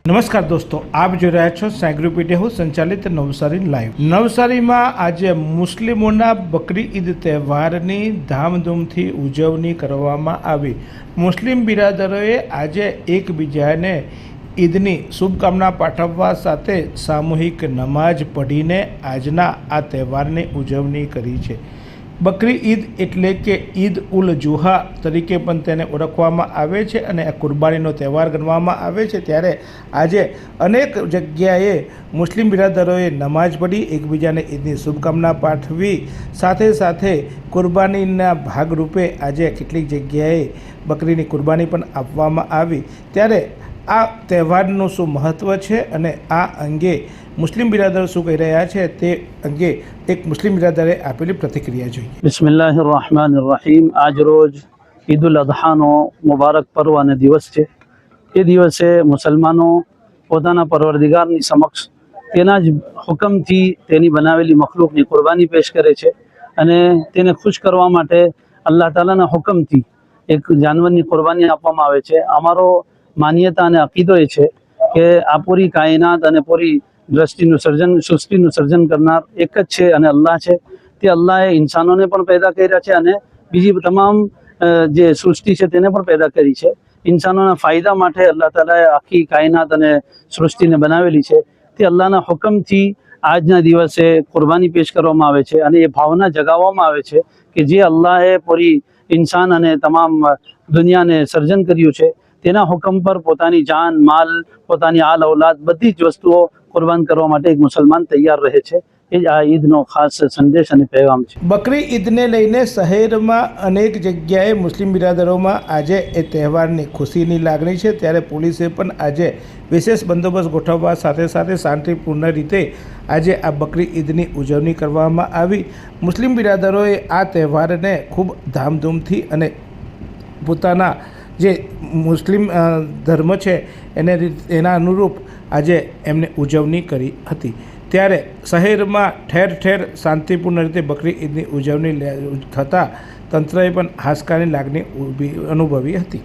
નમસ્કાર દોસ્તો, આપ જોઈ રહ્યા છો સાઈ ગ્રુપ મીડિયા હાઉસ સંચાલિત નવસારી લાઈવ। નવસારીમાં આજે મુસ્લિમોના બકરી ઈદ તહેવારની ધામધૂમથી ઉજવણી કરવામાં આવી। મુસ્લિમ બિરાદરોએ આજે એકબીજાને ઈદની શુભકામના પાઠવવા સાથે સામૂહિક નમાજ પઢીને આજના આ તહેવારની ઉજવણી કરી છે। બકરી ઈદ એટલે કે ઈદ ઉલ જુહા તરીકે પણ તેને ઓળખવામાં આવે છે અને આ કુરબાનીનો તહેવાર ગણવામાં આવે છે। ત્યારે આજે અનેક જગ્યાએ મુસ્લિમ બિરાદરોએ નમાજ પઢી એકબીજાને ઈદની શુભકામના પાઠવી સાથે સાથે કુરબાનીના ભાગરૂપે આજે કેટલીક જગ્યાએ બકરીની કુરબાની પણ આપવામાં આવી। ત્યારે આ તહેવારનું શું મહત્ત્વ છે અને આ અંગે મુસ્લિમ બિરાદરો શું કહી રહ્યા છે તે અંગે એક મુસ્લિમ બિરાદરે આપેલી પ્રતિક્રિયા જોઈએ। બિસ્મિલ્લાહિર્રહમાનિર્રહીમ। આજ રોજ ઈદ ઉલ અઝહાનો મુબારક પર્વ અને દિવસ છે। એ દિવસે મુસલમાનો પોતાના પરવરદિગારની સમક્ષ તેના જ હુકમથી તેની બનાવેલી મખલૂકની કુરબાની પેશ કરે છે અને તેને ખુશ કરવા માટે અલ્લાહ તાલાના હુકમથી એક જાનવરની કુરબાની આપવામાં આવે છે। અમારો માન્યતા અને અકીદો એ છે કે આ પૂરી કાયનાત અને પૂરી સૃષ્ટિનું સર્જન કરનાર એક જ છે અને અલ્લાહ છે। તે અલ્લાહે ઇન્સાનોને પણ પેદા કર્યા છે અને બીજી તમામ જે સૃષ્ટિ છે તેને પણ પેદા કરી છે। ઇન્સાનોના ફાયદા માટે અલ્લાહ તાલાએ આખી કાયનાત અને સૃષ્ટિને બનાવેલી છે। તે અલ્લાહના હુકમથી આજના દિવસે કુરબાની પેશ કરવામાં આવે છે અને એ ભાવના જગાવવામાં આવે છે કે જે અલ્લાહે પૂરી ઇન્સાન અને તમામ દુનિયાને સર્જન કર્યું છે તેના હુકમ પર પોતાની જાન, માલ, પોતાની આલ ઔલાદ બધી જ વસ્તુઓ કુરબાન કરવા માટે એક મુસલમાન તૈયાર રહે છે। એ જ આ ઈદનો ખાસ સંદેશ અને પેગામ છે। બકરી ઈદને લઈને શહેરમાં અનેક જગ્યાએ મુસ્લિમ બિરાદરોમાં આજે એ તહેવારની ખુશીની લાગણી છે। ત્યારે પોલીસે પણ આજે વિશેષ બંદોબસ્ત ગોઠવવા સાથે સાથે શાંતિપૂર્ણ રીતે આજે આ બકરી ઈદની ઉજવણી કરવામાં આવી। મુસ્લિમ બિરાદરોએ આ તહેવારને ખૂબ ધામધૂમથી અને પોતાના જે મુસ્લિમ ધર્મ છે એના અનુરૂપ આજે એમને ઉજવણી કરી હતી। ત્યારે શહેરમાં ઠેર ઠેર શાંતિપૂર્ણ રીતે બકરી ઈદની ઉજવણી થતાં તંત્રએ પણ હાશકારની લાગણી અનુભવી હતી।